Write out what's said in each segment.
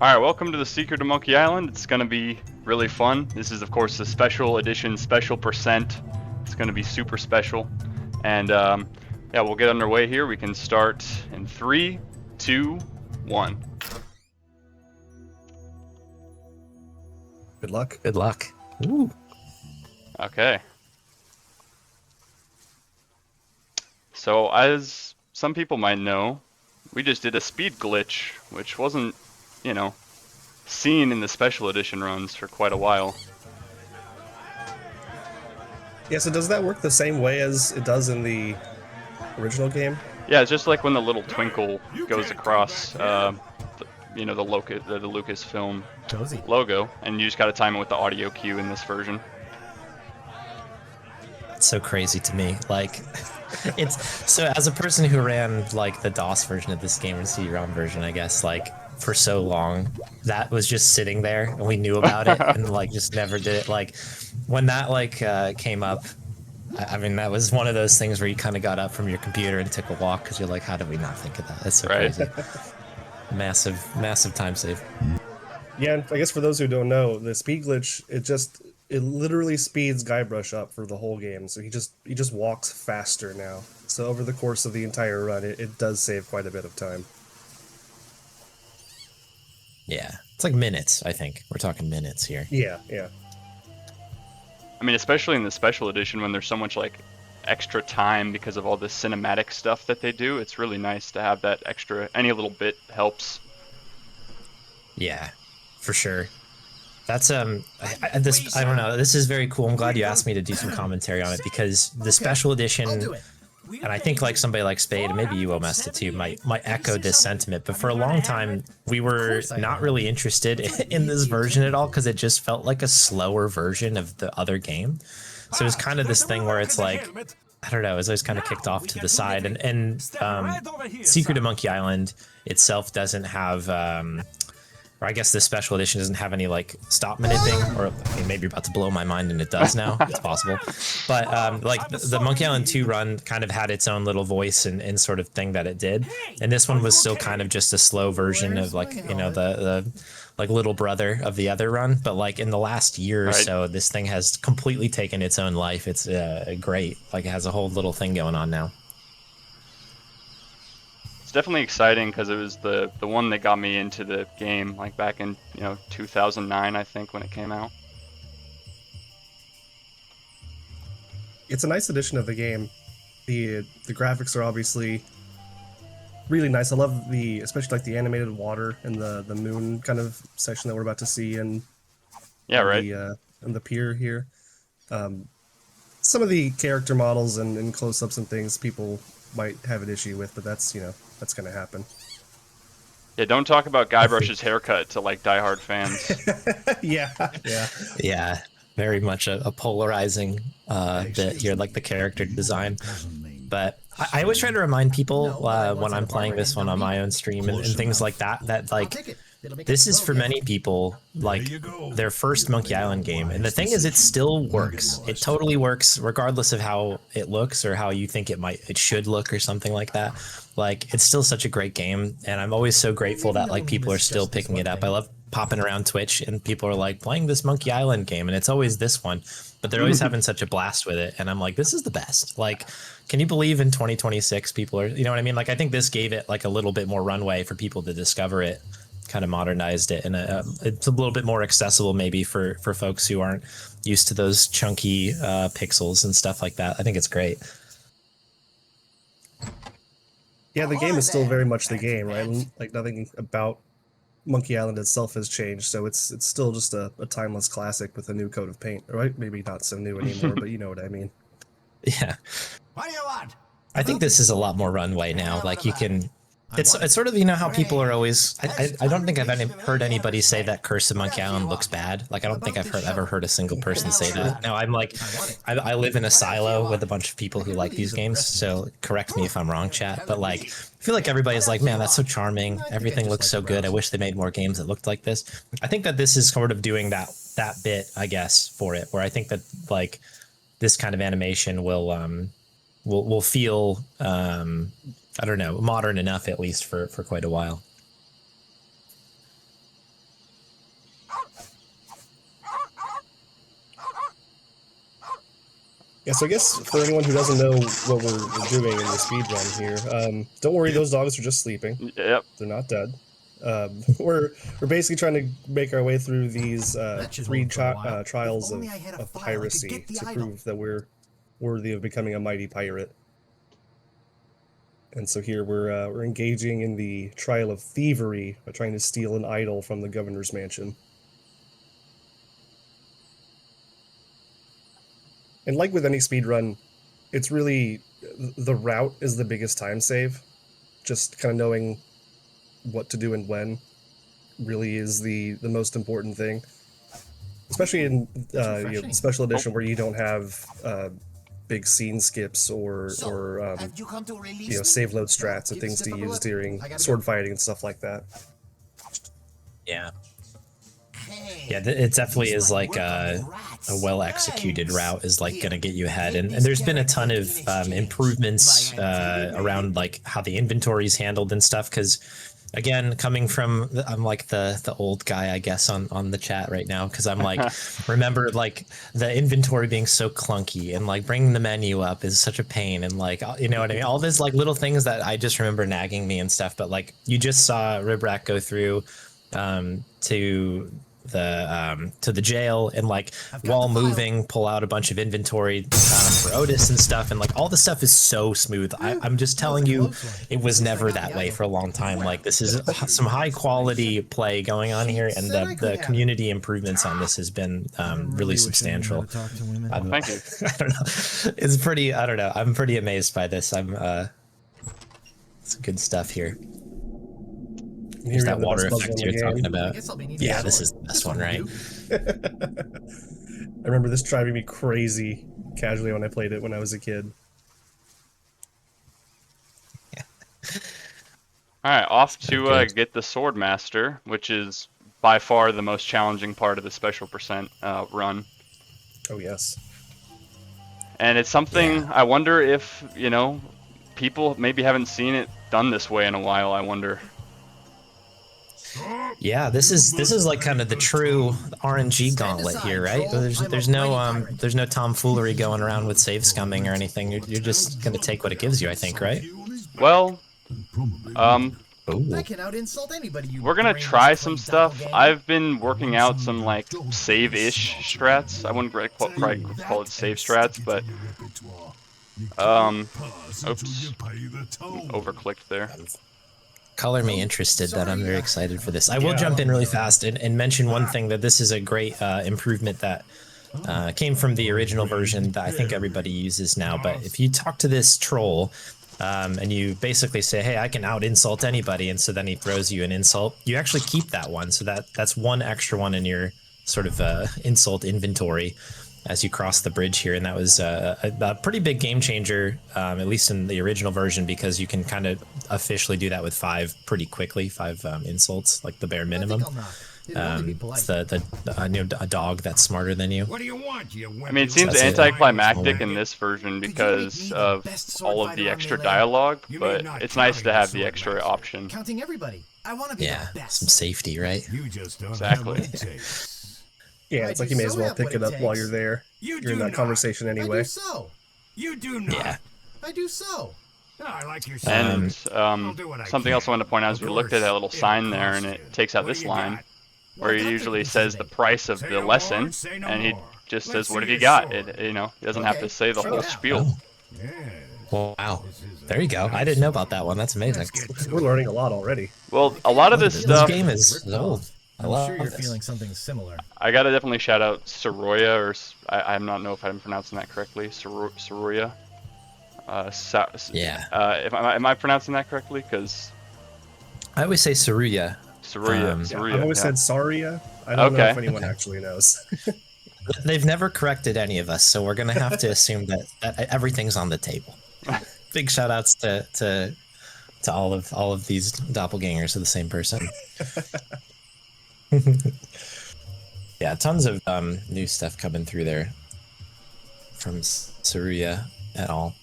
All right, welcome to the Secret of Monkey Island. It's going to be really fun. This is, of course, the special edition, special percent. It's going to be super special. And yeah, we'll get underway here. We can start in 3, 2, 1. Good luck. Good luck. Ooh. Okay. So, as some people might know, we just did a speed glitch, which wasn't, seen in the special edition runs for quite a while. Yeah, so does that work the same way as it does in the original game? Yeah, it's just like when the little twinkle goes across, the Lucasfilm logo, and you just gotta time it with the audio cue in this version. That's so crazy to me. Like, it's so as a person who ran like the DOS version of this game or the CD-ROM version, I guess, like for so long, that was just sitting there and we knew about it and like just never did it. Like when that came up, I mean, that was one of those things where you kind of got up from your computer and took a walk because you're like, how did we not think of that? That's so Right. crazy. Massive time save. Yeah, and I guess for those who don't know, the speed glitch, it literally speeds Guybrush up for the whole game. So he just walks faster now. So over the course of the entire run, it does save quite a bit of time. Yeah, it's like minutes. I think we're talking minutes here. Yeah. I mean, especially in the special edition when there's so much like extra time because of all the cinematic stuff that they do, it's really nice to have that extra. Any little bit helps. Yeah, for sure. That's I don't know. This is very cool. I'm glad you asked me to do some commentary on it because the special edition, and I think like somebody like Spade, and maybe you almost it too, might echo this sentiment. But for a long time, we were not really interested in this version at all because it just felt like a slower version of the other game. So it was kind of this thing where it's like, I don't know, it was always kind of kicked off to the side. And Secret of Monkey Island itself doesn't have, or I guess this special edition doesn't have any like stop minute thing, or I mean, maybe you're about to blow my mind and it does now. It's possible. But like the Monkey Island 2 run kind of had its own little voice and sort of thing that it did. And this one was still kind of just a slow version of like, the like little brother of the other run. But like in the last year or so, this thing has completely taken its own life. It's great. Like it has a whole little thing going on now. It's definitely exciting because it was the one that got me into the game, like back in 2009, I think, when it came out. It's a nice addition of the game. The graphics are obviously really nice. I love especially like the animated water and the moon kind of section that we're about to see in the pier here. Some of the character models and close-ups and things people might have an issue with, but that's gonna happen. Yeah, don't talk about Guybrush's haircut to like diehard fans. Yeah, very much a polarizing bit here, like the character design. But I always try to remind people when I'm playing this one on my own stream and things like that, that like this is for many people like their first Monkey Island game. And the thing is, it still works. It totally works regardless of how it looks or how you think it should look or something like that. Like it's still such a great game. And I'm always so grateful that like people are still picking it up. I love popping around Twitch and people are like playing this Monkey Island game and it's always this one, but they're always having such a blast with it. And I'm like, this is the best. Like, can you believe in 2026 people are, you know what I mean? Like, I think this gave it like a little bit more runway for people to discover it, kind of modernized it. And it's a little bit more accessible maybe for folks who aren't used to those chunky pixels and stuff like that. I think it's great. Yeah, the game is still very much the game, right? Like nothing about Monkey Island itself has changed, so it's still just a timeless classic with a new coat of paint. Right? Maybe not so new anymore, but you know what I mean. Yeah. What do you want? I think this is a lot more runway now. Like you can, it's sort of, you know how people are always, I don't think I've heard anybody say that Curse of Monkey Island looks bad. Like I don't think I've ever heard a single person say that. Now I'm like, I live in a silo with a bunch of people who like these games, so correct me if I'm wrong, chat. But like, I feel like everybody's like, man, that's so charming. Everything looks so good. I wish they made more games that looked like this. I think that this is sort of doing that bit, I guess, for it, where I think that like this kind of animation will feel I don't know, modern enough at least for quite a while. Yeah, so I guess for anyone who doesn't know what we're doing in the speed run here, don't worry, those dogs are just sleeping. Yep. They're not dead. We're basically trying to make our way through these three trials of piracy to prove that we're worthy of becoming a mighty pirate. And so here we're engaging in the trial of thievery by trying to steal an idol from the governor's mansion. And like with any speedrun, it's really the route is the biggest time save. Just kind of knowing what to do and when really is the most important thing. Especially in special edition where you don't have big scene skips or save load strats and things to use during sword fighting and stuff like that. Yeah. Yeah, it definitely is like a well-executed route is like going to get you ahead. And there's been a ton of improvements around like how the inventory is handled and stuff. Because again, coming from, I'm like the old guy, I guess, on the chat right now. Because I'm like, remember like the inventory being so clunky and like bringing the menu up is such a pain. And like, you know what I mean? All these like little things that I just remember nagging me and stuff. But like you just saw Ribrack go through to the jail and like while moving pull out a bunch of inventory for Otis and stuff, and like all the stuff is so smooth. I'm just telling you, it was never that way for a long time. Like this is some high quality play going on here, and the community improvements on this has been really substantial. Thank you. I don't know, it's pretty, I don't know, I'm pretty amazed by this. It's good stuff here. Here's that water effect you're talking about. Yeah, this is the best one, right? I remember this driving me crazy casually when I played it when I was a kid. Yeah. All right, off to get the Sword Master, which is by far the most challenging part of the special percent run. Oh, yes. And it's something, I wonder if, people maybe haven't seen it done this way in a while, I wonder. Yeah, this is like kind of the true RNG gauntlet here, right? There's no tomfoolery going around with save scumming or anything. You're just gonna take what it gives you, I think, right? Well, That can out-insult anybody, we're gonna try some stuff. I've been working out some like save-ish strats. I wouldn't quite call it save strats, but oops, overclicked there. Color me interested. That I'm very excited for this. I will jump in really fast and mention one thing, that this is a great improvement that came from the original version that I think everybody uses now. But if you talk to this troll and you basically say, hey, I can out insult anybody, and so then he throws you an insult, you actually keep that one. So that's one extra one in your sort of insult inventory as you cross the bridge here. And that was a pretty big game changer, at least in the original version, because you can kind of officially do that with 5 pretty quickly, 5 insults, like the bare minimum. It's a dog that's smarter than you. What do you want, you I mean, it seems anticlimactic in this version because of all of the extra dialogue, but it's nice to have the extra option. Counting everybody. I want to be the best. Some safety, right? Exactly. Yeah, it's like you may as well pick it up while you're there. You're in that conversation anyway. I do so. You do not. Yeah. I do so. I like your And something else I wanted to point out is we looked at that little sign there, and it takes out this line where he usually says the price of the lesson, and he just says, "What have you got?" He doesn't have to say the whole spiel. Wow. There you go. I didn't know about that one. That's amazing. We're learning a lot already. Well, a lot of this stuff. This game is old. I'm sure you're feeling something similar. I gotta definitely shout out Soroya, or I'm not know if I'm pronouncing that correctly. Soroya. Yeah. Am I pronouncing that correctly? Because I always say Saruya. Saruya. I've always said Saria. I don't know if anyone actually knows. They've never corrected any of us, so we're gonna have to assume that everything's on the table. Big shout outs to all of these doppelgangers of the same person. Yeah, tons of new stuff coming through there from Saruya et al.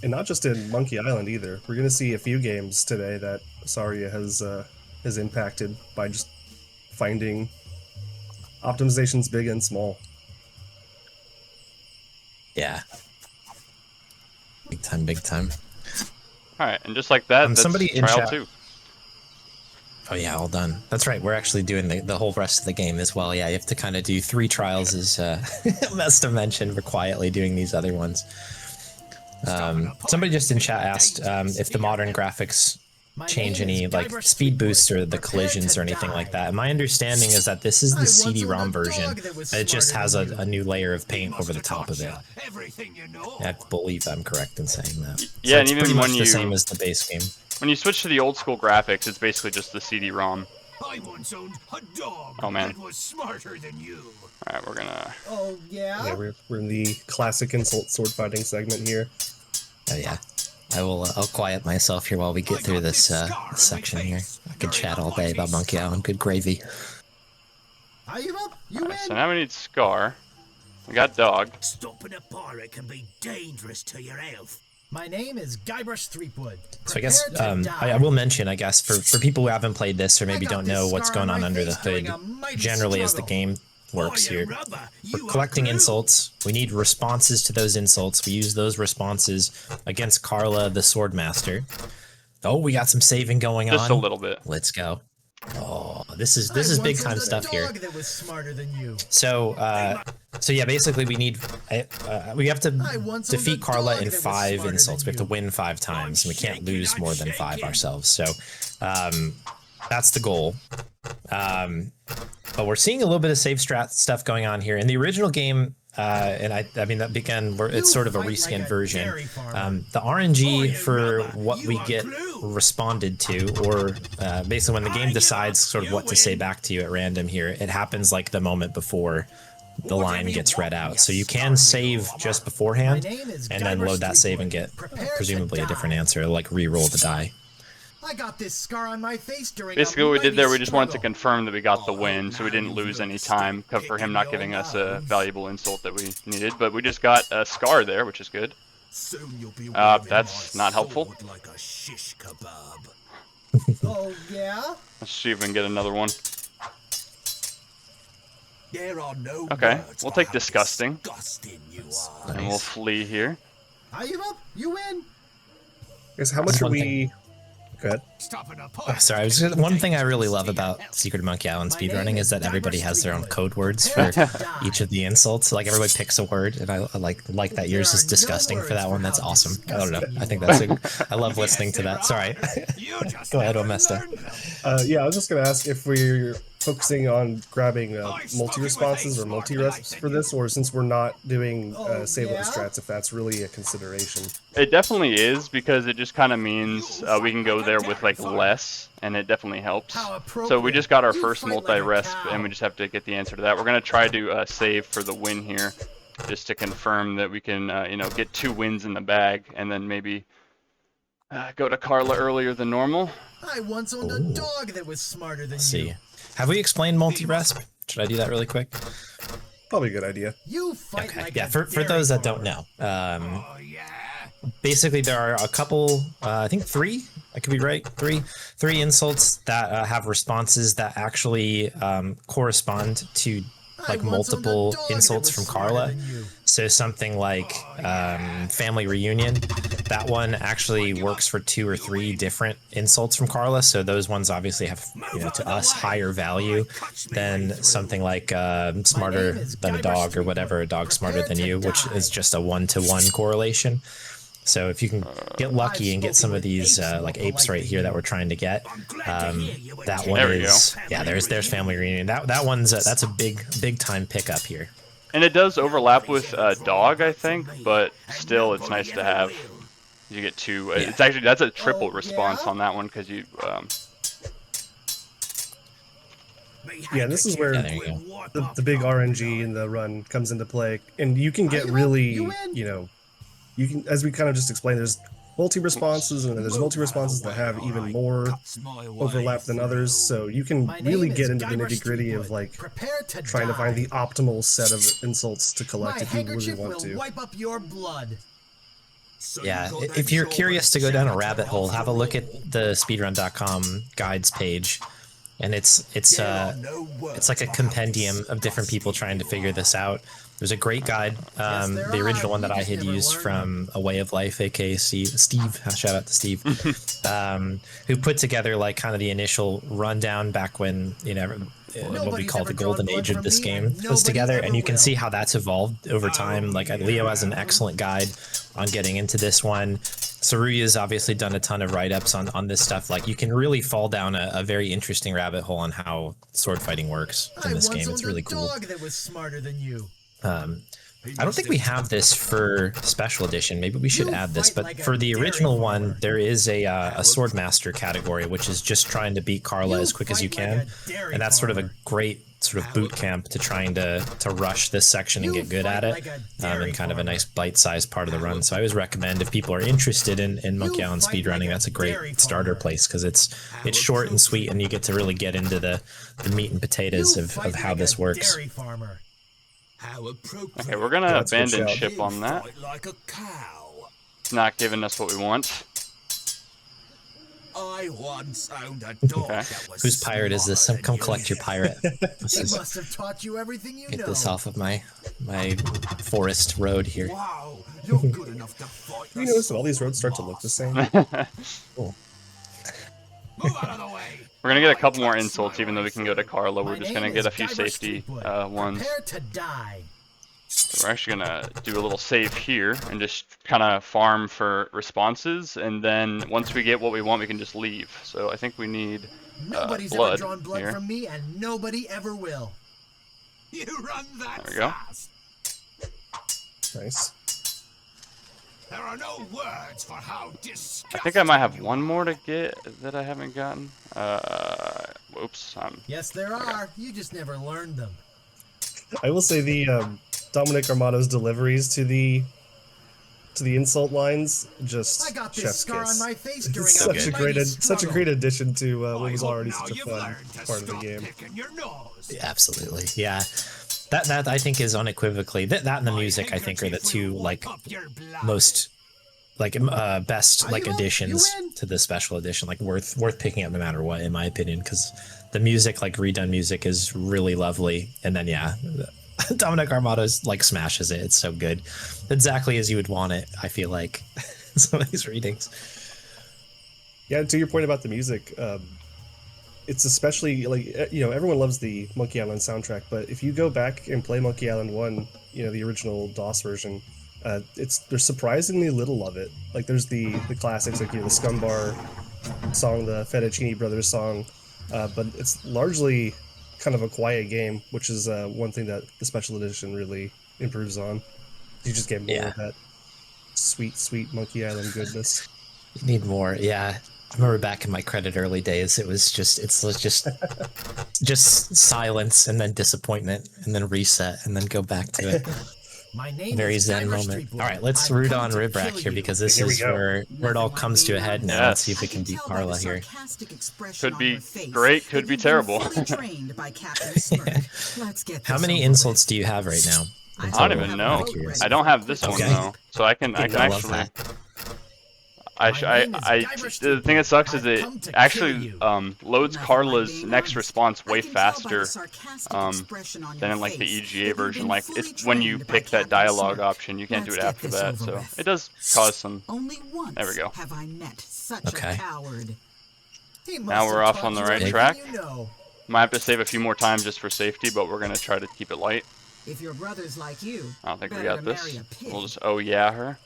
And not just in Monkey Island either. We're gonna see a few games today that Saria has impacted by just finding optimizations big and small. Yeah, time, big time. All right, and just like that, that's somebody in trial chat- 2. Oh yeah, all done. That's right. We're actually doing the whole rest of the game as well. Yeah, you have to kind of do 3 trials as must have mentioned. We're quietly doing these other ones. Somebody just in chat asked if the modern graphics change any like speed boosts or the collisions or anything like that. And my understanding is that this is the CD-ROM version. It just has a new layer of paint over the top of it. I believe I'm correct in saying that. Yeah, So and it's even pretty when much you the same as the base game. when you switch to the old school graphics, it's basically just the CD-ROM. I once owned a dog Oh man. that was smarter than you. All right, we're gonna. Oh, yeah? Yeah, we're in the classic insult sword fighting segment here. Oh yeah. I'll quiet myself here while we get through this section here. I could chat all day about Monkey Island. Good gravy. Are you up? You All right, so win? now we need Scar. We got Dog. Stopping a pirate can be dangerous to your health. My name is Guybrush Threepwood. So I guess Prepare to die. I will mention, I guess, for people who haven't played this or maybe don't know what's going on under the hood, generally as the game works here. We're collecting insults. We need responses to those insults. We use those responses against Carla, the Swordmaster. Oh, we got some saving going on. Just a little bit. Let's go. Oh, this is big time stuff here. That was smarter than you. So yeah, basically we need we have to defeat Carla in 5 insults. We have to win 5 times, and we can't lose more than 5 ourselves. So that's the goal. But we're seeing a little bit of save strat stuff going on here. In the original game, and I mean that began it's sort of a reskin version. The RNG for what we get responded to, or basically when the game decides sort of what to say back to you at random here, it happens like the moment before the line gets read out. So you can save just beforehand and then load that save and get presumably a different answer, like re-roll the die. I got this scar on my face during Basically, what we did there, we just wanted to confirm that we got the win, so we didn't lose any time for him not giving us a valuable insult that we needed. But we just got a Scar there, which is good. That's not helpful. Like a shish kebab. Oh, yeah? Let's see if we can get another one. There are no Okay, words we'll for take how disgusting. disgusting you are. And we'll flee here. Are you up? You win? Guys, how much are we... Go ahead. Stopping a Oh, sorry, one thing I really love about Secret of Monkey Island speedrunning is that everybody has their own code words for each of the insults. Like everybody picks a word, and I like that yours is disgusting for that one. That's awesome. I don't know. I think I love listening to that. Sorry. Go ahead, Omesta. Yeah, I was just gonna ask if we're focusing on grabbing multi-responses or multi-reps for this, or since we're not doing save-up strats, if that's really a consideration. It definitely is, because it just kind of means we can go there with like less, and it definitely helps. So we just got our first multi-resp, and we just have to get the answer to that. We're gonna try to save for the win here, just to confirm that we can, get 2 wins in the bag, and then maybe go to Carla earlier than normal. I once owned a dog that was smarter than you. Have we explained multi-resp? Should I do that really quick? Probably a good idea. You fight Okay. like Yeah, a for those that don't dairy know, basically there are a couple, I think 3, I could be right, 3 insults that have responses that actually correspond to like multiple insults from Carla. So something like family reunion, that one actually works for 2 or 3 different insults from Carla. So those ones obviously have, to us, higher value than something like smarter than a dog or whatever, a dog smarter than you, which is just a 1-to-1 correlation. So if you can get lucky and get some of these like apes right here that we're trying to get, that one is there's family reunion. That one's that's a big time pickup here. And it does overlap with dog, I think, but still it's nice to have. You get 2. It's actually that's a triple response on that one, because you. Yeah, this is where the big RNG in the run comes into play, and you can get really, you can, as we kind of just explained, there's multi-responses, and then there's multi-responses that have even more overlap than others, so you can really get into the nitty-gritty of like trying to find the optimal set of insults to collect if you really want to. Wipe up your blood. Yeah, if you're curious to go down a rabbit hole, have a look at the speedrun.com guides page. and it's like a compendium of different people trying to figure this out. There's a great guide, the original one that I had used from A Way of Life, aka Steve. Shout out to Steve, who put together like kind of the initial rundown back when what we call the golden age of this game was together, and you can see how that's evolved over time. Like Leo has an excellent guide on getting into this one. Saruya's obviously done a ton of write-ups on this stuff. Like you can really fall down a very interesting rabbit hole on how sword fighting works in this game. It's really cool. Dog that was smarter than you. I don't think we have this for special edition. Maybe we should add this. But for the original one, there is a swordmaster category, which is just trying to beat Carla as quick as you can, and that's sort of a great sort of boot camp to trying to rush this section and get good at it, and kind of a nice bite-sized part of the run. So I always recommend if people are interested in Monkey Island speedrunning, that's a great starter place because it's short and sweet, and you get to really get into the meat and potatoes of how this works. Okay, we're gonna abandon ship on that. It's not giving us what we want. I once owned a dog that was Whose pirate is this? Come collect your pirate. He must have taught you everything you know. Get this off of my forest road here. Wow, you're good enough to fight. You notice that all these roads start to look the same? Cool. Move out of the way. We're gonna get a couple more insults, even though we can go to Carla. We're just gonna get a few safety ones. Prepare to die. So we're actually gonna do a little save here and just kind of farm for responses, and then once we get what we want, we can just leave. So I think we need Nobody's blood ever drawn blood here. from me, and nobody ever will. You run that There we go. fast. Nice. There are no words for how disgusting. I think I might have one more to get that I haven't gotten. Whoops. Yes, there are. You just never learned them. I will say the Dominic Armato's deliveries to the insult lines just I got this chef's scar kiss. on my face during It's a such a mighty great struggle. addition to what I was hope already now such a you've fun learned to part of the stop game. picking your nose. Yeah, absolutely. Yeah. That I think is unequivocally that and the music I think are the two like most like best like additions to the special edition, like worth picking up no matter what, in my opinion, because the music, like redone music, is really lovely. And then yeah, Dominic Armato's like smashes it. It's so good, exactly as you would want it. I feel like some of these readings. Yeah, to your point about the music, it's especially like everyone loves the Monkey Island soundtrack, but if you go back and play Monkey Island 1, the original DOS version, there's surprisingly little of it. Like there's the classics like the Scumbar song, the Fettuccine Brothers song, but it's largely kind of a quiet game, which is one thing that the special edition really improves on. You just get more of that sweet Monkey Island goodness. You need more, yeah. I remember back in my credit early days, it's just silence and then disappointment and then reset and then go back to it. My name Very is zen Diver moment. Street Boy. All right, let's I've root come on to Ribrack kill here you. because this Here we is go. where it all comes to a head now. Yes. Let's see if we can beat Carla here. Could be great, could be terrible. How many insults do you have right now? I don't even know. I don't have this one Okay. though, so I can I love actually. that. The thing that sucks is it actually loads Carla's next response way faster than in like the EGA version. Like it's when you pick that dialogue option, you can't do it after that. So it does cause some. There we go. Okay. Now we're off on the right track. Might have to save a few more times just for safety, but we're gonna try to keep it light. If your brother's like you, I don't think we better got to this. marry a pig. We'll just yeah her.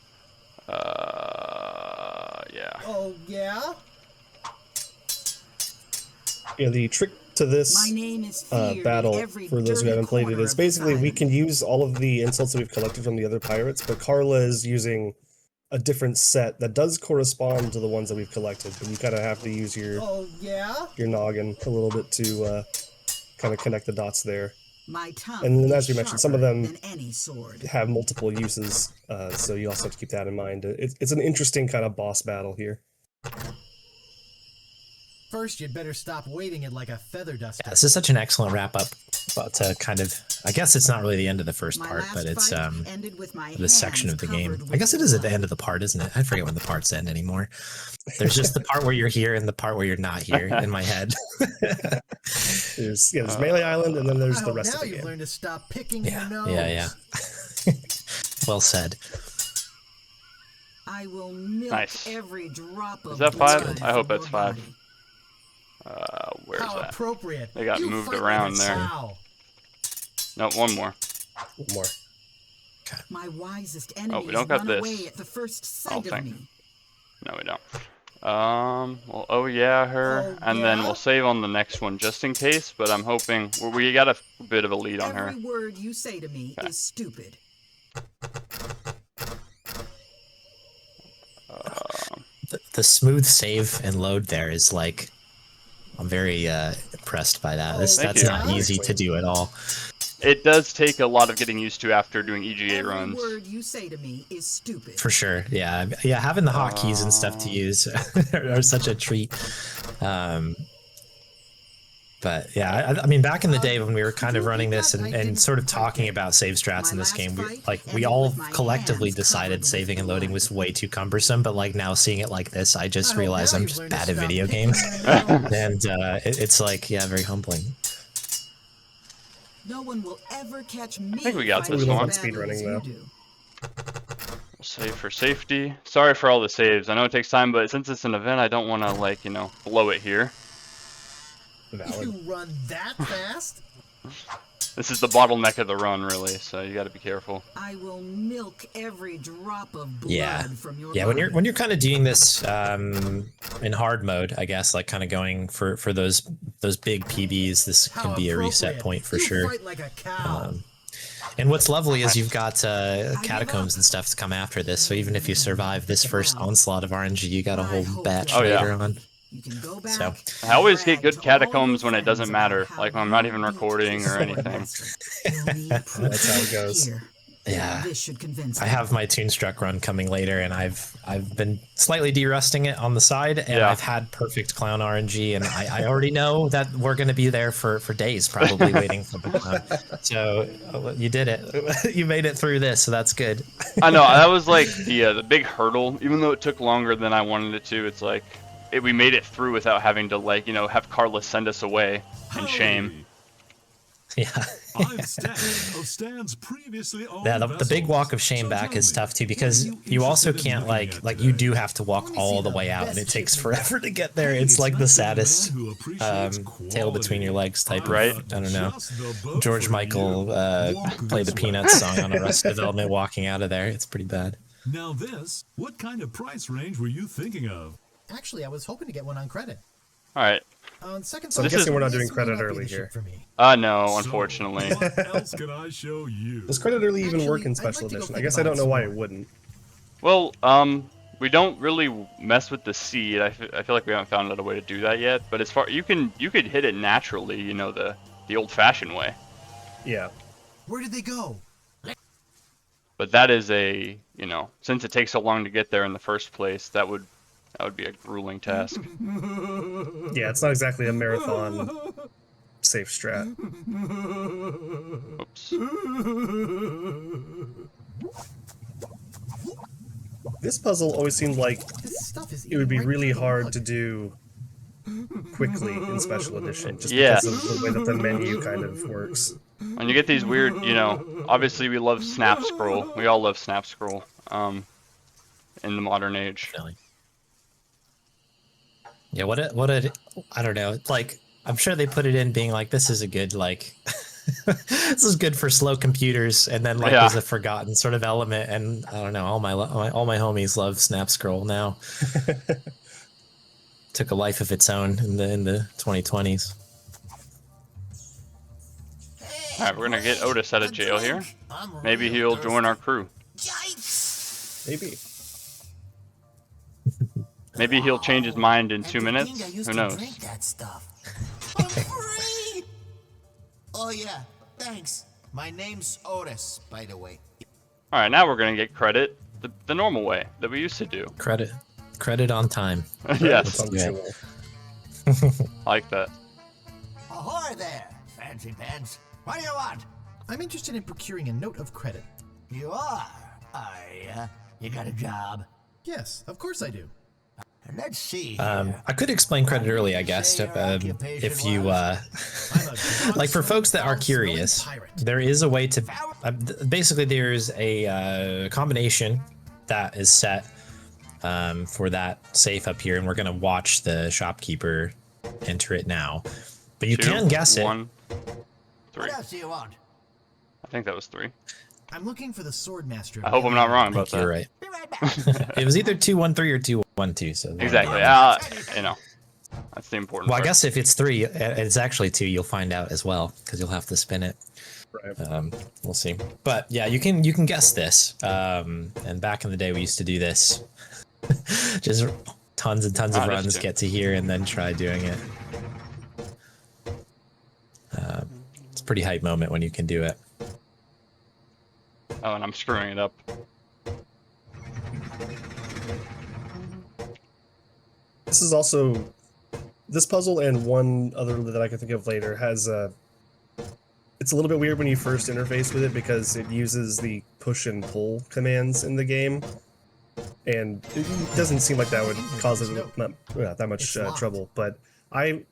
Yeah. Oh, yeah? Yeah, the trick to this My name is feared in battle, every for those who dirty haven't played it, corner is of the basically we island. can use all of the insults that we've collected from the other pirates, but Carla is using a different set that does correspond to the ones that we've collected, but you kind of have to use your Oh, yeah? noggin a little bit to kind of connect the dots there. My tongue And then, is as you mentioned, some of sharper them than any sword. have multiple uses, so you also have to keep that in mind. It's an interesting kind of boss battle here. First, you'd better stop waving it like a feather duster. Yeah, this is such an excellent wrap up. But kind of, I guess it's not really the end of the first part, but it's this section of the game. I guess it is at the end of the part, isn't it? I forget when the parts end anymore. There's just the part where you're here and the part where you're not here in my head. There's Melee Island, and then there's the rest of now the you've game. learned to stop picking Yeah, your nose. yeah. Well said. I will milk Nice. every drop of Is that blood 5? I hope from that's your 5. body. Where's How that? appropriate. They got You moved fight around like a there. cow. No, one more. One more. My wisest enemies we don't got run this. away at the first sight of thank- me. No, we don't. Well, oh yeah, her, Oh, and then yeah? we'll save on the next one just in case. But I'm hoping we got a bit of a lead on her. Every word you say to me is stupid. The smooth save and load there is like, I'm very impressed by that. That's you. not easy to do at all. It does take a lot of getting used to after doing EGA Every runs. word you say to me is stupid. For sure, yeah. Having the hotkeys and stuff to use are such a treat. But yeah, I mean, back in the day when we were kind of running this and sort of talking about save strats in this game, we all collectively decided saving and loading was way too cumbersome. But like now seeing it like this, I just realize I'm just bad at video games, and it's like, yeah, very humbling. No one will ever catch me. I think we got fighting this as one. badly Speedrunning, as you though. do. We'll save for safety. Sorry for all the saves. I know it takes time, but since it's an event, I don't want to like blow it here. Valid. You run that fast? This is the bottleneck of the run, really. So you got to be careful. I will milk every drop of blood Yeah, from your yeah. body. When you're kind of doing this in hard mode, I guess, like kind of going for those big PBs, this How can be a reset appropriate. point for You sure. fight like a cow. And what's lovely is you've got catacombs and stuff to come after this. So even if you survive this first onslaught of RNG, you got a whole batch Oh, yeah. later on. You can go back. So I always get brag good to all catacombs your when it doesn't friends matter. about how Like when I'm not you even beat recording or the anything. master. You'll need proof That's how it goes. here. yeah, This should convince I them. have my Toonstruck run coming later, and I've been slightly derusting it on the side, and Yeah. I've had perfect clown RNG, and I already know that we're going to be there for days, probably waiting for the clown. So you did it. You made it through this, so that's good. I know that was like the big hurdle. Even though it took longer than I wanted it to, it's like we made it through without having to have Carla send us away in shame. Yeah. I'm Stan of Stan's previously owned Yeah, the big vessels. walk of shame So back tell is me, tough too, what because are you you also interested in can't looking at like today? you do have to walk me all see the the way out, and it best takes chicken forever to get there. It's It's like the nice to have a man saddest who appreciates tail between your quality. legs type Right. of, I don't know, Just the boat George for Michael you. Walk played the this way. Peanuts song on Arrested Development walking out of there. It's pretty bad. Now this, what kind of price range were you thinking of? Actually, I was hoping to get one on credit. All right. On second So I'm This thought, guessing we're not this doing may credit not be early the ship here. for me. No, So, unfortunately. what else can I show you? Does credit early even work in Actually, I'd special like to go edition? I think guess I about don't it know some why more. it wouldn't. Well, we don't really mess with the seed. I feel like we haven't found out a way to do that yet. But as far you could hit it naturally, the old-fashioned way. Yeah. Where did they go? But that is since it takes so long to get there in the first place, that would be a grueling task. Yeah, it's not exactly a marathon safe strat. Oops. This puzzle always seemed like This stuff is it would be eating right really through the hard mud. to do quickly in special edition, just Yeah. because of the way that the menu kind of works. When you get these weird, obviously we love snap scroll. We all love snap scroll. In the modern age. Really. Yeah, what a I don't know. It's like, I'm sure they put it in being like, this is a good, like, this is good for slow computers, and then like Yeah. was a forgotten sort of element, and I don't know, all my homies love snap scroll now. Took a life of its own in the 2020s. All right, we're gonna get Otis out of jail here. Maybe he'll join our crew. Maybe. Maybe he'll change his mind in 2 And to minutes. think I used Who to knows? drink that stuff. I'm free! Oh yeah, thanks. My name's Otis, by the way. All right, now we're gonna get credit the normal way that we used to do. Credit on time. Yes. Punctual. I like that. Ahoy there, fancy pants. What do you want? I'm interested in procuring a note of credit. You are? You got a job? Yes, of course I do. Let's see. I could explain credit early, I guess, if you like for folks that are curious. There is a way to basically there's a combination that is set for that safe up here, and we're gonna watch the shopkeeper enter it now. But you can guess it. 1, 3. What else do you want? I think that was 3. I'm looking for the sword master. I hope I'm not wrong about that. You're right. Be right back. It was either 213 or 212. So Exactly. You know, that's the important Well, I part. guess if it's 3, it's actually 2. You'll find out as well because you'll have to spin it. Right. We'll see. But yeah, you can guess this. And back in the day, we used to do this. Just tons and tons of runs, get to here, and then try doing it. It's a pretty hype moment when you can do it. Oh, and I'm screwing it up. This is also this puzzle and one other that I can think of later has it's a little bit weird when you first interface with it because it uses the push and pull commands in the game, and it doesn't seem like that would cause not that much trouble. But I,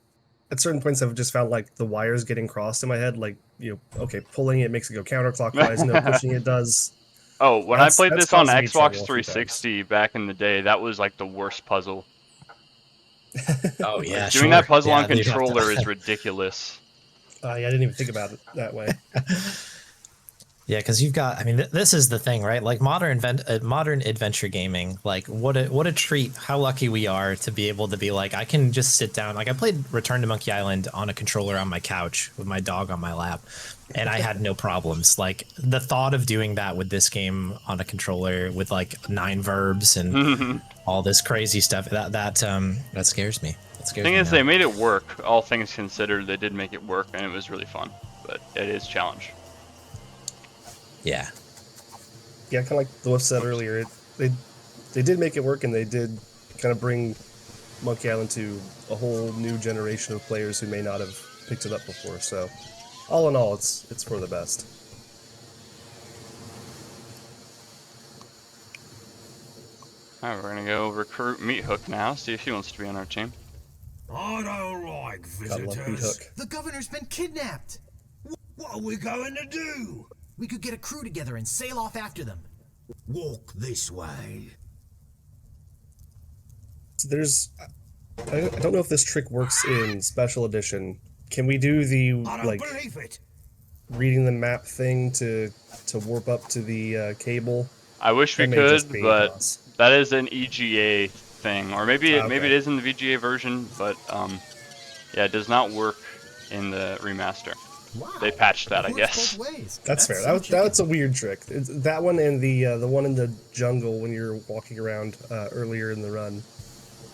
at certain points, I've just found like the wires getting crossed in my head. Like, you know, okay, pulling it makes it go counterclockwise. No, pushing it does. Oh, when I played that's this on caused me trouble Xbox a few times. 360 back in the day, that was like the worst puzzle. Oh yeah, Doing that puzzle on you'd have to- controller is ridiculous. Yeah, I didn't even think about it that way. Yeah, because you've got, I mean, this is the thing, right? Like modern adventure gaming, like what a treat, how lucky we are to be able to be like, I can just sit down. Like I played Return to Monkey Island on a controller on my couch with my dog on my lap, and I had no problems. Like the thought of doing that with this game on a controller with like 9 verbs and all this crazy stuff, that scares me. That scares Thing me is, now. they made it work. All things considered, they did make it work, and it was really fun. But it is a challenge. Yeah. Yeah, kind of like the Wolf said earlier, they did make it work, and they did kind of bring Monkey Island to a whole new generation of players who may not have picked it up before. So, all in all, it's for the best. All right, we're gonna go recruit Meat Hook now. See if he wants to be on our team. I don't like Gotta love Meat visitors. Hook. The governor's been kidnapped. What are we going to do? We could get a crew together and sail off after them. Walk this way. So there's, I don't know if this trick works in Special Edition. Can we do the I don't like believe it. reading the map thing to warp up to the cable? I wish we That may could, just be but us. that is an EGA thing, or maybe Okay. maybe it is in the VGA version, but yeah, it does not work in the remaster. Wow. They patched that, I It works guess. both ways. That's fair. so That's a weird trick. That one and the one in the jungle when you're walking around earlier in the run.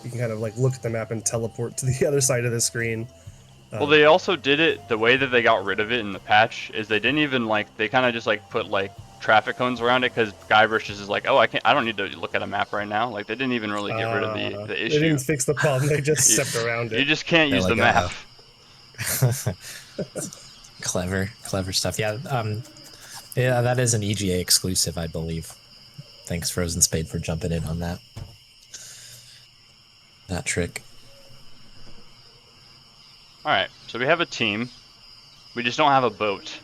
You can kind of like look at the map and teleport to the other side of the screen. Well, they also did it, the way that they got rid of it in the patch is they didn't even like, they kind of just like put like traffic cones around it, because Guybrush is just like, oh, I don't need to look at a map right now. Like they didn't even really get rid of the They issue. didn't fix the problem. They just stepped around You it. just can't They're use the like, map. Clever stuff. Yeah, yeah, that is an EGA exclusive, I believe. Thanks, Frozen Spade, for jumping in on that trick. All right, so we have a team. We just don't have a boat.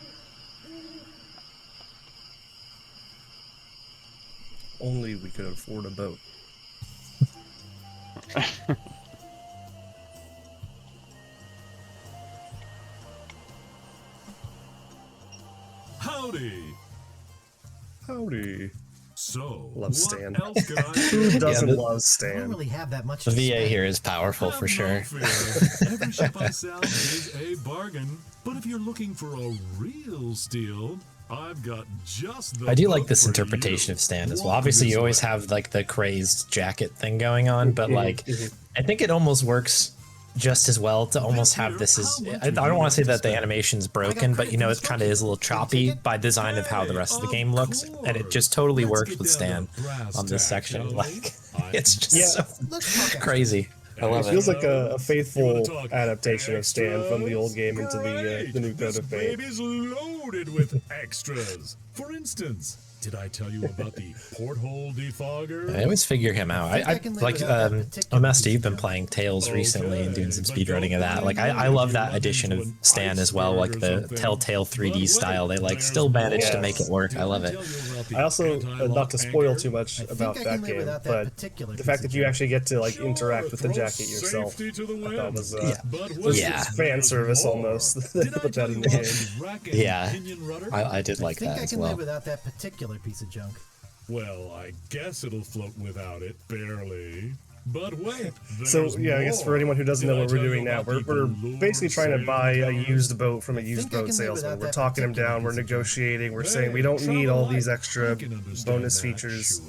Only we could afford a boat. Howdy. Howdy. So, Love what Stan. else can I Who do? doesn't the- love I don't Stan? really have that much The to VA spend. here is powerful for Have no sure. fear. Every ship I sell is a bargain. But if you're looking for a real steal, I've got just the I do like book this for interpretation you. of Stan as well. Walk Obviously, this you always way. have like the crazed jacket thing going on, but like, I think it almost works just as well to almost have this as, I don't want to say that the animation's broken, but you know, it kind of is a little choppy by design of how the rest of the game looks, and it just totally Let's works get with down Stan to brass on this tacks, section. shall we? Like, it's just Yeah. so Let's talk after crazy. I love It it. feels like a You faithful wanna talk adaptation of Stan from the old game into Great. the new Code This of Fate. baby's loaded with extras. For instance, did I tell you about the porthole defogger? I always figure him out. I think I I can live like without that particular Master, you've been piece of playing Tales recently and doing some Okay, speed but running of don't that. Like worry I if love you that run addition into of an Stan as well, like iceberg the or something. Telltale 3D But style. They wait, like there's still managed to more. make it work. I love it. Did I tell you about the I also, anti-lock not to spoil anchor? too much I think about I can that live game, without that but particular the piece fact of that you junk. actually get to like Sure, interact with the throw jacket yourself, safety to the I thought wind. was But Yeah. fan service almost. They Did I put tell that in you the about game. the rack and Yeah. pinion rudder? I did I like think that I as can well. live without that particular piece of junk. Well, I guess it'll float without it, barely. But wait, So there's yeah, I guess for more. anyone who doesn't Did know I what we're tell you doing now, about we're the galore basically trying to buy a sailing used boat from a I used think I boat can live salesman. without We're that talking him particular down, we're piece of junk. negotiating, we're saying we Hey, don't need all these travel extra light. I can understand bonus that, features.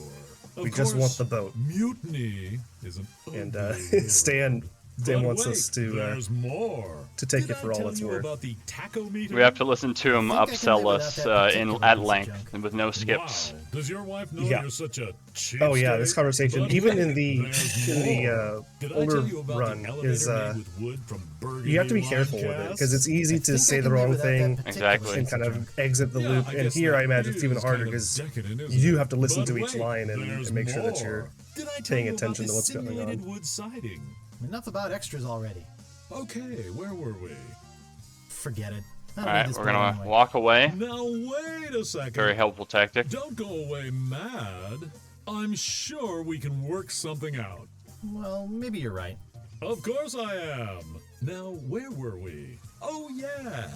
sure. We Of just want course, the boat. Mutiny is an And ugly word. Stan But wants wait, us to there's more. take Did it I for all tell it's you worth. about the tachometer? We have to listen to him I think I can upsell live us without that in particular at piece of length junk. and with no skips. Wow. Does your wife know Yeah. you're such a cheapskate? Oh yeah, this conversation, But even wait, in the there's older tell you about run, the elevator is made with wood from you have to be Burgundy careful with line it because it's cast? easy I to think say I the can live wrong without that thing particular Exactly. and piece kind of of junk. exit the Yeah, loop. I And guess here that I imagine it's even is harder kind of because decadent, isn't you do it? have to listen But to each wait, line and there's make sure that more. you're Did I tell paying you about attention the to what's going simulated on. wood siding? Enough about extras already. Okay, where were we? Forget it. I All don't right, need this we're boat gonna anyway. walk away. Now wait a second. Very helpful tactic. Don't go away mad. I'm sure we can work something out. Well, maybe you're right. Of course I am. Now, where were we? Oh, yeah.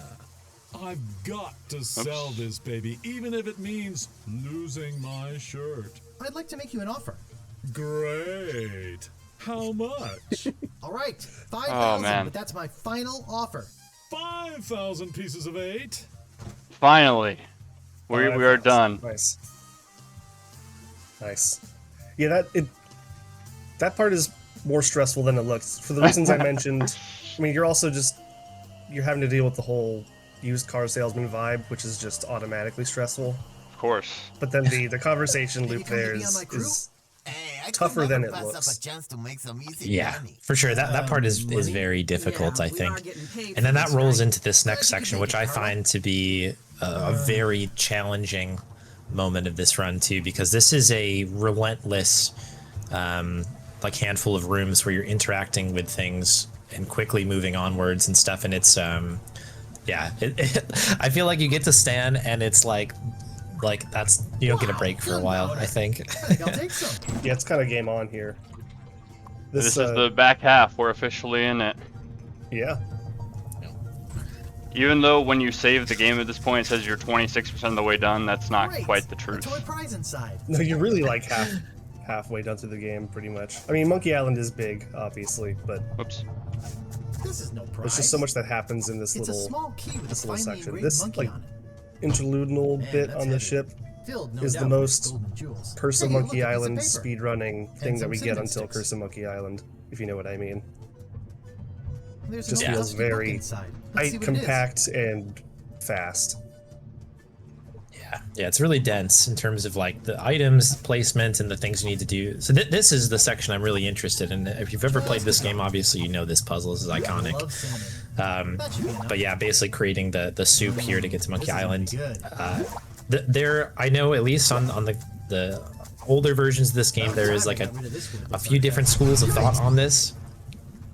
I've got to sell this baby, even if it means losing my shirt. I'd like to make you an offer. Great. How much? All right, 5,000, Oh, man. but that's my final offer. 5,000 pieces of 8? Finally, we are done. Nice. Nice. Yeah, that part is more stressful than it looks. For the reasons I mentioned, I mean, you're having to deal with the whole used car salesman vibe, which is just automatically stressful. Of course. But then the conversation Can you loop come to there be on my crew? is Hey, I tougher could than never it pass looks. up a chance to make some easy Yeah, money. for sure. That part is money? very difficult, Yeah, I we think. are getting paid And then for that this, rolls right? into this next you can section, take which it, I Carl. find to be a very challenging moment of this run too, because this is a relentless like handful of rooms where you're interacting with things and quickly moving onwards and stuff, and it's yeah, I feel like you get to stand and it's like that's, you don't get a break for a while, I think. I think I'll take some. yeah, it's kind of game on here. This is the back half. We're officially in it. yeah. Even though when you save the game at this point it says you're 26% of the way done, that's not Great. quite the A truth. toy prize inside. No, you're really like halfway done through the game, pretty much. I mean, Monkey Island is big, obviously, but Whoops. This is no prize. there's just so much that happens in this It's a little small key with a this little finely section. engraved This monkey like on it. interludinal Man, bit that's on the heavy. ship Filled, no is the doubt, most with gold and jewels. Curse of Hey, look, Monkey a piece of Island paper. speedrunning thing And that some we get cinnamon until sticks. Curse of Monkey Island, if you know what I mean. There's Just an old feels rusty book very inside. Let's see tight, what it is. compact, and fast. Yeah, it's really dense in terms of like the items, placement, and the things you need to do. So this is the section I'm really interested in. If you've ever played this game, obviously you know this puzzle. This is iconic. Love cinnamon. That should be enough. But yeah, basically creating the soup here to get to Monkey This is gonna Island. be good. There, I know at least on the older versions of this game, there is like Got rid of this wood a that's few not different bad. schools of thought on this.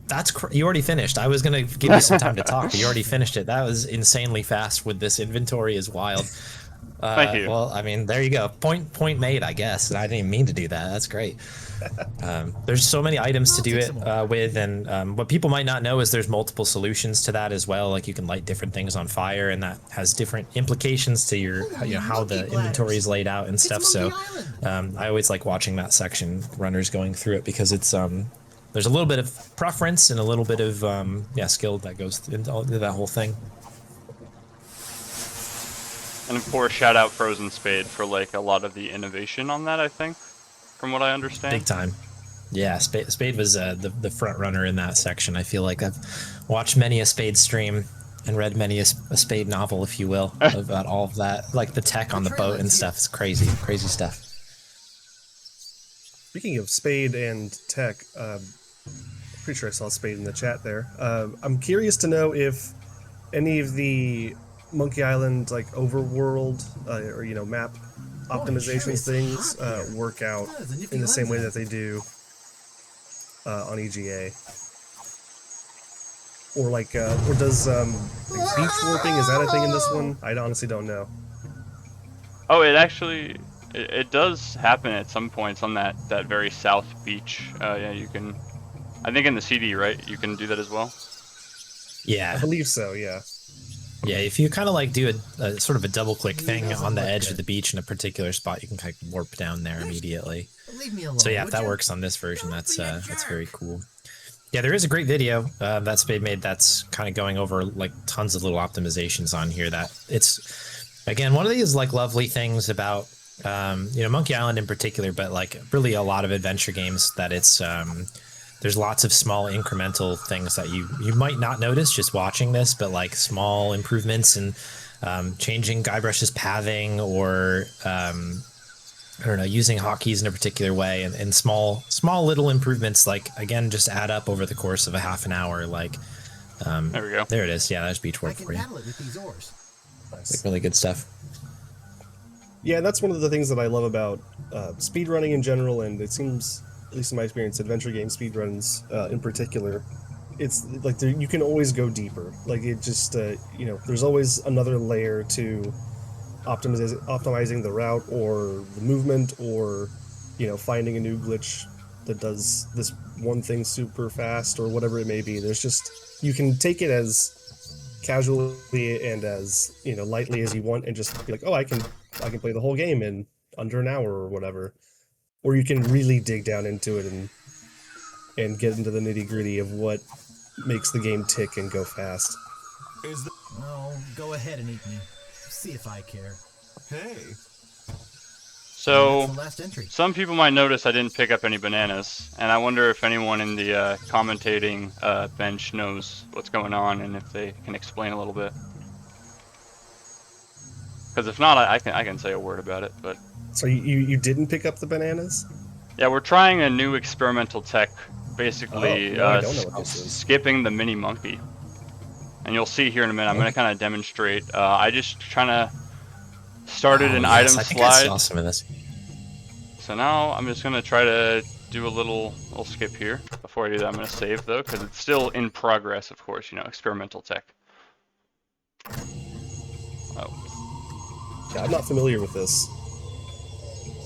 That's you already finished. I was gonna give you some time to talk, but you already finished it. That was insanely fast. With this inventory is wild. Thank you. Well, I mean, there you go. Point made, I guess. And I didn't even mean to do that. That's great. There's so many items to do take it some more. with, and what people might not know is there's multiple solutions to that as well. Like you can light different things on fire, and that has different implications to your, how the monkey inventory is bladders. laid out and stuff. So, Monkey I always like watching that section, runners going through it, because it's there's a little bit of preference and a little bit of skill that goes into that whole thing. And of course, shout out Frozen Spade for like a lot of the innovation on that, I think, from what I understand. Big time. Yeah, Spade was the front runner in that section. I feel like I've watched many a Spade stream and read many a Spade novel, if you will, about all of that, like the tech on the boat and stuff. It's crazy, crazy stuff. Speaking of Spade and tech, Pretty sure I saw Spade in the chat there. I'm curious to know if any of the Monkey Island like overworld or map optimization things work out in the same way that they do on EGA. Or like, or does like beach warping, is that a thing in this one? I honestly don't know. Oh, it does happen at some points on that very south beach. Yeah, you can. I think in the CD, right? You can do that as well. I Yeah, believe so, yeah. yeah. If you kind of like do a sort of a double click thing on the edge of the beach in a particular spot, you can kind of warp down there immediately. Leave me alone. So yeah, if that works on this version, that's very cool. Yeah, there is a great video that Spade made that's kind of going over like tons of little optimizations on here. That it's again one of these like lovely things about Monkey Island in particular, but like really a lot of adventure games that it's there's lots of small incremental things that you might not notice just watching this, but like small improvements and changing Guybrush's pathing or I don't know, using hotkeys in a particular way and small little improvements, like, again, just add up over the course of a half an hour. Like, There we go. there it is. Yeah, there's beach I warp can for you. paddle it with these oars. Like, really good stuff. Yeah, that's one of the things that I love about speedrunning in general, and it seems, at least in my experience, adventure game speedruns in particular, it's like you can always go deeper. Like, it just, there's always another layer to optimizing the route or the movement or, finding a new glitch that does this one thing super fast or whatever it may be. There's just, you can take it as casually and as, lightly as you want and just be like, oh, I can play the whole game in under an hour or whatever. Or you can really dig down into it and get into the nitty-gritty of what makes the game tick and go fast. Oh, go ahead and eat me. See if I care. Hey. So That's the last entry. some people might notice I didn't pick up any bananas, and I wonder if anyone in the commentating bench knows what's going on and if they can explain a little bit. Because if not, I can say a word about it. But So you didn't pick up the bananas? yeah, we're trying a new experimental tech, basically I don't know what this is. skipping the mini monkey. And you'll see here in a minute. I'm going to kind of demonstrate. I just trying to started an item I think I slide. saw some of this. So now I'm just going to try to do a little skip here. Before I do that, I'm going to save though, because it's still in progress, of course, experimental tech. Oh. Yeah, I'm not familiar with this.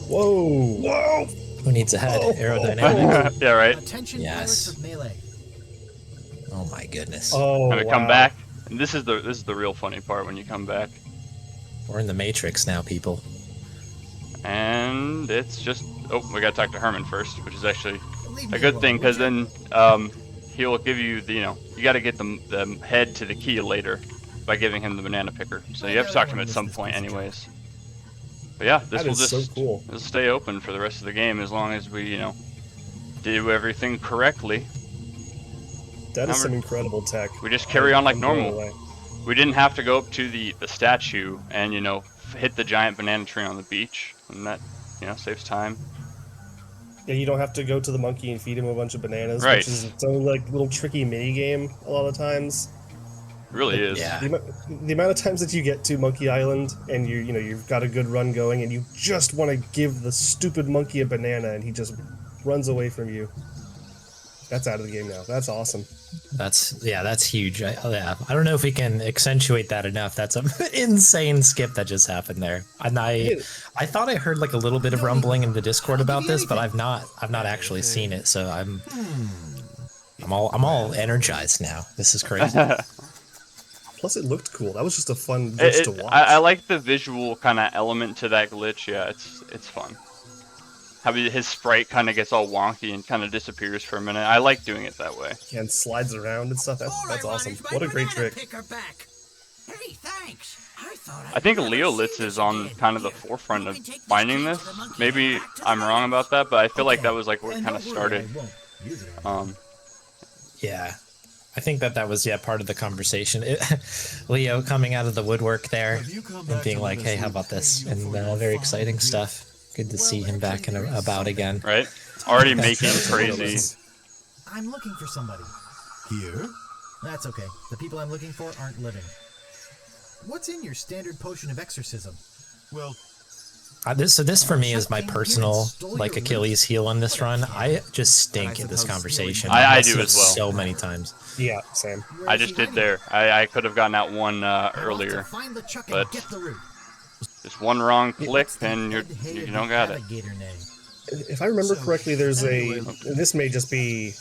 Whoa! Whoa! Who needs a head? Aerodynamic. Yeah, right. Attention, Yes. pilots of Melee. Oh my goodness. Oh, I'm gonna wow. come back. And this is the real funny part when you come back. We're in the Matrix now, people. And it's just we gotta talk to Herman first, which is actually Leave a me good alone, thing, would because you? then he'll give you the you gotta get the head to the key later by giving him the banana picker. So you have to talk to him at some point, anyways. But yeah, this That will is so just cool. it'll stay open for the rest of the game as long as we do everything correctly. That is some Number- incredible tech. We just carry on like I'm blown normal. away. We didn't have to go up to the statue and hit the giant banana tree on the beach, and that saves time. Yeah, you don't have to go to the monkey and feed him a bunch of bananas, Right. which is its own like little tricky mini game a lot of times. It really is. Yeah. The amount of times that you get to Monkey Island and you've got a good run going and you just want to give the stupid monkey a banana and he just runs away from you. That's out of the game now. That's awesome. That's huge. I don't know if we can accentuate that enough. That's an insane skip that just happened there. And I thought I heard like a little bit of rumbling in the Discord about this, but I've not actually seen it. So I'm all energized now. This is crazy. Plus, it looked cool. That was just a fun glitch to watch. I like the visual kind of element to that glitch. Yeah, it's fun. How his sprite kind of gets all wonky and kind of disappears for a minute. I like doing it that way. And slides around and stuff. That's awesome. What a great trick. Hey, thanks. I think Leolitz is on kind of the forefront of finding this. Maybe I'm wrong about that, but I feel like that was like where it kind of started. Yeah. I think that was part of the conversation. Leo coming out of the woodwork there and being like, "Hey, how about this?" And very exciting stuff. Good to see him back and about again. Right? Already making crazy. I'm looking for somebody. Here? That's okay. The people I'm looking for aren't living. What's in your standard potion of exorcism? Well, This for me is my personal like Achilles heel in this run. I just stink at this conversation. I do as well. So many times. Yeah, same. I just did there. I could have gotten that one earlier, Find the chuck but and get the root. just one wrong click and you don't got it. If I remember correctly, there's and this may just be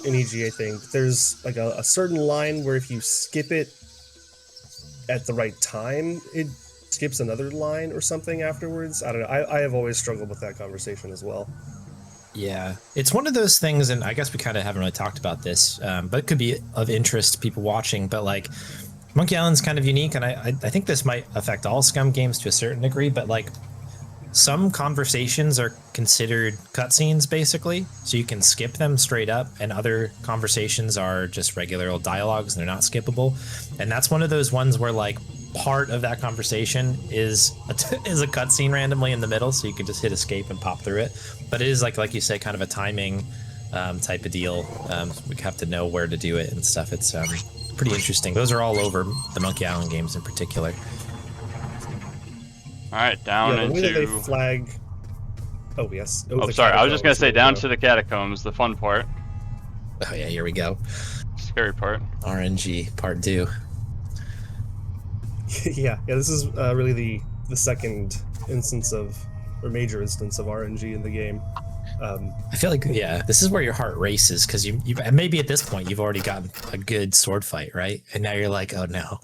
an EGA thing, but there's like a certain line where if you skip it at the right time, it skips another line or something afterwards. I don't know. I have always struggled with that conversation as well. Yeah, it's one of those things, and I guess we kind of haven't really talked about this, but it could be of interest to people watching. But like, Monkey Island's kind of unique, and I think this might affect all Scum games to a certain degree. But like, some conversations are considered cutscenes, basically, so you can skip them straight up, and other conversations are just regular old dialogues, and they're not skippable. And that's one of those ones where like part of that conversation is a cutscene randomly in the middle, so you can just hit escape and pop through it. But it is like you say, kind of a timing type of deal. We have to know where to do it and stuff. It's pretty interesting. Those are all over the Monkey Island games in particular. All right, down the way into. that they flag. Oh yes. Oh, sorry. I was just gonna say down to the catacombs, the fun part. Oh yeah, here we go. Scary part. RNG part 2. yeah. This is really the second instance of, or major instance of RNG in the game. I feel like this is where your heart races because you maybe at this point you've already gotten a good sword fight, right? And now you're like, oh no,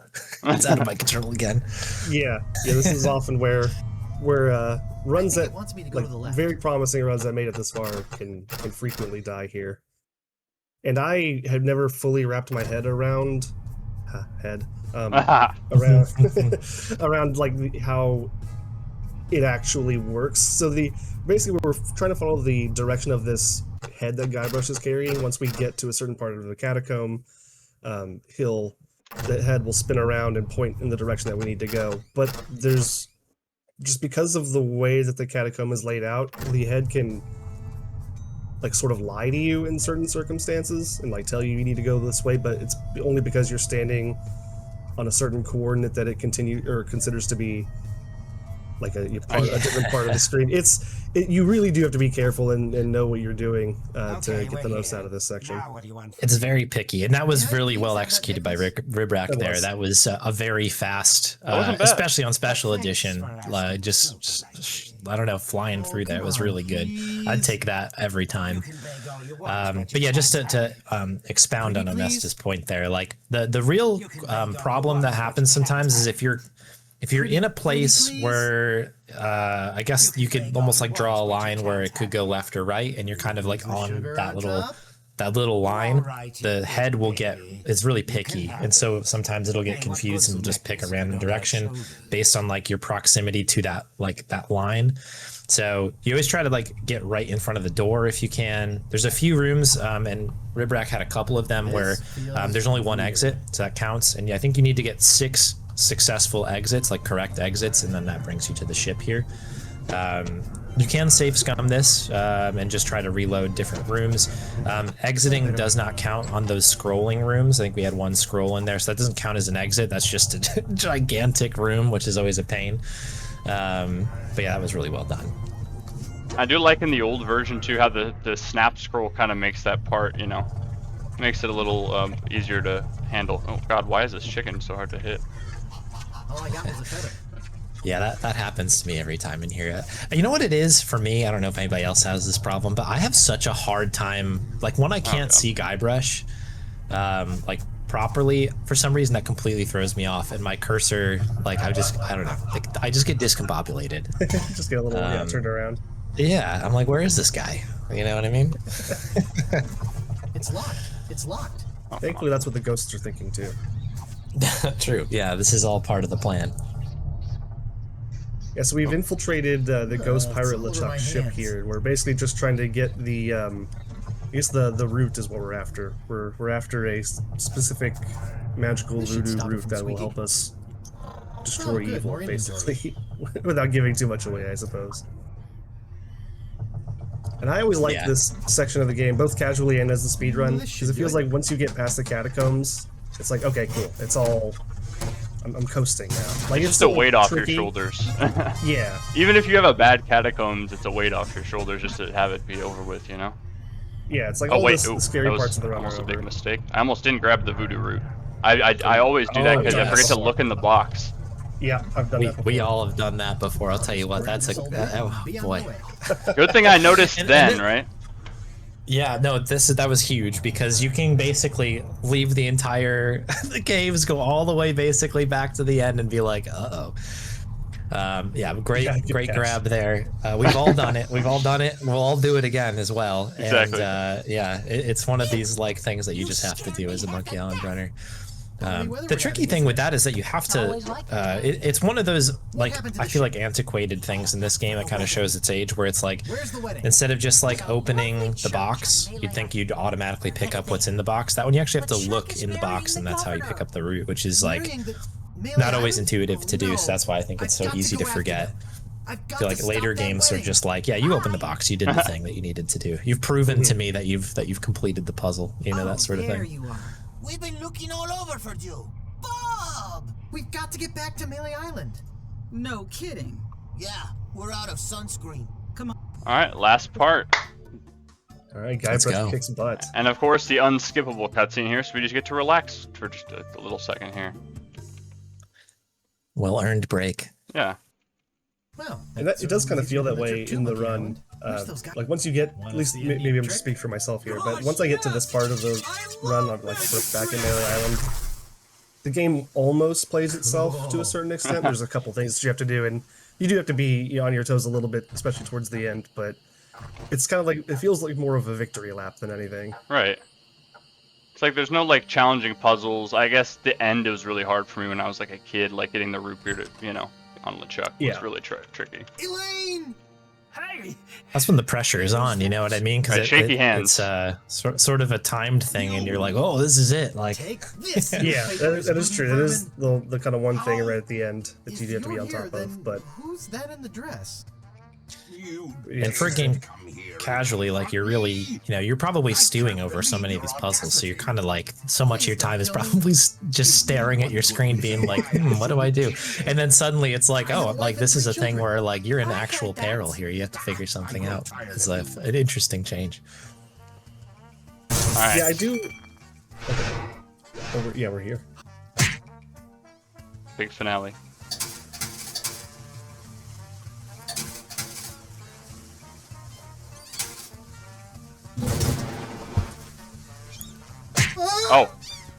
it's out of my control again. Yeah. This is often where runs that like very promising runs that made it this far can frequently die here. And I have never fully wrapped my head around around like how it actually works. So basically we're trying to follow the direction of this head that Guybrush is carrying. Once we get to a certain part of the catacomb, the head will spin around and point in the direction that we need to go. But there's just because of the way that the catacomb is laid out, the head can like sort of lie to you in certain circumstances and like tell you need to go this way, but it's only because you're standing on a certain coordinate that it considers to be like a different part of the screen. You really do have to be careful and know what you're doing to get the most out of this section. It's very picky, and that was really well executed by Ribrack there. That was a very fast, especially on special edition. Just I don't know, flying through there. It was really good. I'd take that every time. But yeah, just to expound on Amesta's point there, like the real problem that happens sometimes is if you're in a place where I guess you could almost like draw a line where it could go left or right, and you're kind of like on that little line, the head it's really picky, and so sometimes it'll get confused and just pick a random direction based on like your proximity to that line. So you always try to like get right in front of the door if you can. There's a few rooms, and Ribrack had a couple of them where there's only one exit, so that counts. And I think you need to get 6 successful exits, like correct exits, and then that brings you to the ship here. You can save scum this and just try to reload different rooms. Exiting does not count on those scrolling rooms. I think we had one scroll in there, so that doesn't count as an exit. That's just a gigantic room, which is always a pain. But yeah, that was really well done. I do like in the old version too how the snap scroll kind of makes that part, makes it a little easier to handle. Oh god, why is this chicken so hard to hit? All I got was a feather. Yeah, that happens to me every time in here. You know what it is for me? I don't know if anybody else has this problem, but I have such a hard time, like when I can't see Guybrush, like properly, for some reason that completely throws me off, and my cursor, like I don't know, like I just get discombobulated. Just get a little turned around. Yeah, I'm like, where is this guy? You know what I mean? It's locked. It's locked. Thankfully, that's what the ghosts are thinking too. True. Yeah, this is all part of the plan. Yeah, so we've infiltrated the Ghost Pirate LeChuck ship here, and we're basically just trying to get the, I guess the root is what we're after. We're after a specific magical voodoo root that will help us destroy evil, basically, without giving too much away, I suppose. And I always like Yeah. this section of the game, both casually and as the speedrun, This because should it do feels it. like once you get past the catacombs, it's like, okay, cool. It's all... I'm coasting now. Like, It's it's just a still weight off tricky. your shoulders. Yeah. Even if you have a bad catacombs, it's a weight off your shoulders just to have it be over with, you know? Yeah, it's like Oh all wait, the ooh, scary that was parts of the run are almost a big over. mistake. I almost didn't grab the voodoo root. I always do that Oh, because I forget to yes. look in the box. Yeah, I've done that before. We all have done that before. I'll tell you what. That's a oh Be on boy. the way. Good thing I noticed And then, it- right? Yeah, no, that was huge because you can basically leave the entire the caves, go all the way basically back to the end, and be like, uh oh. Yeah, great Good catch. grab there. We've all done it. We've all done it. We'll all do it again as well. Exactly. And yeah, it's one of these like things that you just have to do as a Monkey Island runner. The tricky thing with that is that you have to. It's one of those like I feel like antiquated things in this game that kind of shows its age, where it's like Where's the wedding? instead of just like opening the box, you'd think you'd automatically pick up what's in the box. That one you actually have to look in the box, and that's how you pick up the root, which is like Marrying the Melee not always Island? intuitive to do. No, So that's why I think it's I've so got easy to go after forget. them. I've I got feel to like stop later that games are wedding. just like, yeah, you opened the box, you did the thing that you needed to do. You've proven to me that you've completed the puzzle, you know, that sort of There thing. you are. We've been looking all over for you. Bob! We've got to get back to Melee Island. No kidding. Yeah, we're out of sunscreen. Come on. All right, last part. All right, Guy Let's Brush go. kicks butt. And of course, the unskippable cutscene here, so we just get to relax for just a little second here. Well earned break. Yeah. Well, And that, it does kind of feel that way in the run. Like once you get, at least maybe I'm just speaking for myself here, but once I get to this part of the run, I'm like first back in Melee Island. The game almost plays itself to a certain extent. There's a couple things that you have to do, and you do have to be on your toes a little bit, especially towards the end. But it's kind of like it feels like more of a victory lap than anything. Right. It's like there's no like challenging puzzles. I guess the end was really hard for me when I was like a kid, like getting the root beer to, you know, on LeChuck was Yeah. really tricky. Elaine! Hey! That's when the pressure is on, you know what I mean? Because Right, shaky hands. it's sort of a timed thing, and you're like, oh, this is it. Like, Take this. Yeah, that is true. That is the kind of one thing right at the end that If you do have to be you're on here, top then of. But who's that in the dress? yeah, and for a game casually, like you're really, you know, you're probably stewing over so many of these puzzles, so you're kind of like, so much of your time is probably just staring at your screen being like, what do I do? And then suddenly it's like, oh, like this is a thing where like you're in actual peril here, you have to figure something out. It's an interesting change. All right. yeah, I do. Okay. Oh, we're here. Big finale. Oh,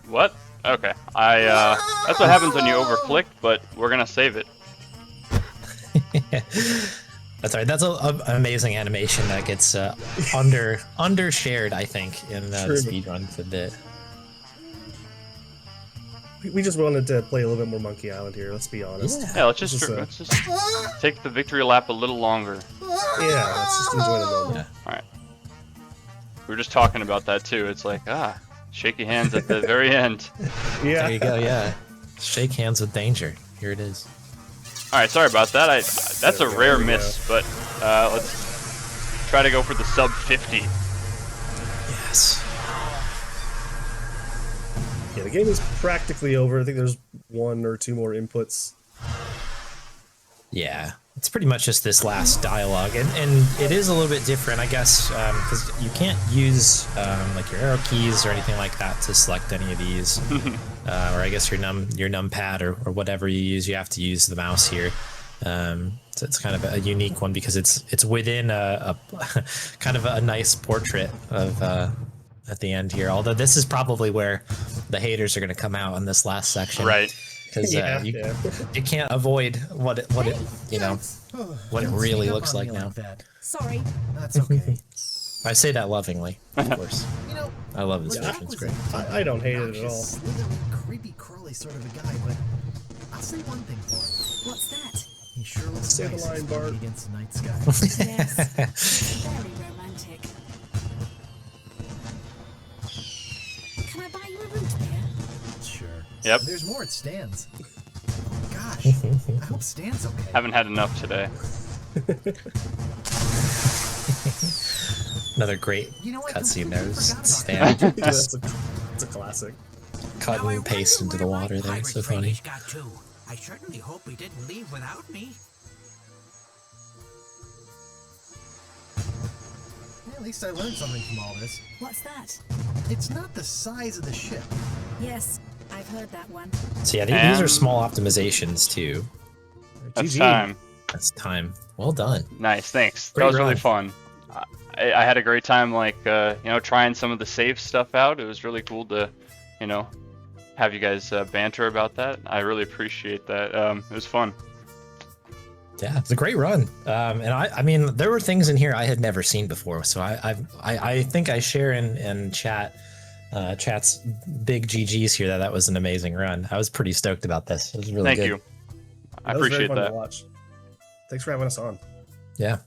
what? Okay. That's what happens when you overclick, but we're gonna save it. That's right. That's an amazing animation that gets undershared, I think, in the True. speedrun a bit. We just wanted to play a little bit more Monkey Island here. Let's be honest. Yeah, let's This just is a- let's just take the victory lap a little longer. Yeah, let's just enjoy the moment. All right. We were just talking about that too. It's like shaky hands at the very end. Yeah. There you go. Yeah, shake hands with danger. Here it is. All right, sorry about that. That's a rare we go. miss, but let's try to go for the sub 50. Yes. Yeah, the game is practically over. I think there's one or two more inputs. Yeah, it's pretty much just this last dialogue, and it is a little bit different, I guess, because you can't use like your arrow keys or anything like that to select any of these, or I guess your numpad or whatever you use. You have to use the mouse here. So it's kind of a unique one because it's within a kind of a nice portrait of at the end here. Although this is probably where the haters are going to come out in this last section, Right. Because Yeah, you, yeah. you can't avoid what it you know what it really looks like now. Sorry. That's okay. I say that lovingly, of course. You know, I love this Yeah, version. It's great. I don't hate it at all. Slithery, creepy, crawly sort of a guy, but I'll say one thing for him. What's that? He sure looks Say the nice line, Bart. against the night sky. Yes. Very romantic. Can I buy you a root beer? Sure. Yep. There's more at Stan's. Gosh, I hope Stan's okay. Haven't had enough today. Another great You know, I cutscene completely there. Is forgot about Stan Yeah, just it's a classic. cut and paste into the water there. So funny. Got to. I certainly hope he didn't leave without me. At least I learned something from all this. What's that? It's not the size of the ship. Yes, I've heard that one. So yeah, these are small optimizations too. That's GG. time. That's time. Well done. Nice, thanks. Great That was really run. fun. I had a great time, like, trying some of the save stuff out. It was really cool to, have you guys banter about that. I really appreciate that. It was fun. Yeah, it's a great run. And I mean, there were things in here I had never seen before. So I think I share in chat's big GGs here that was an amazing run. I was pretty stoked about this. It was really Thank good. you. I That was very appreciate fun that. to watch. Thanks for having us on. Yeah.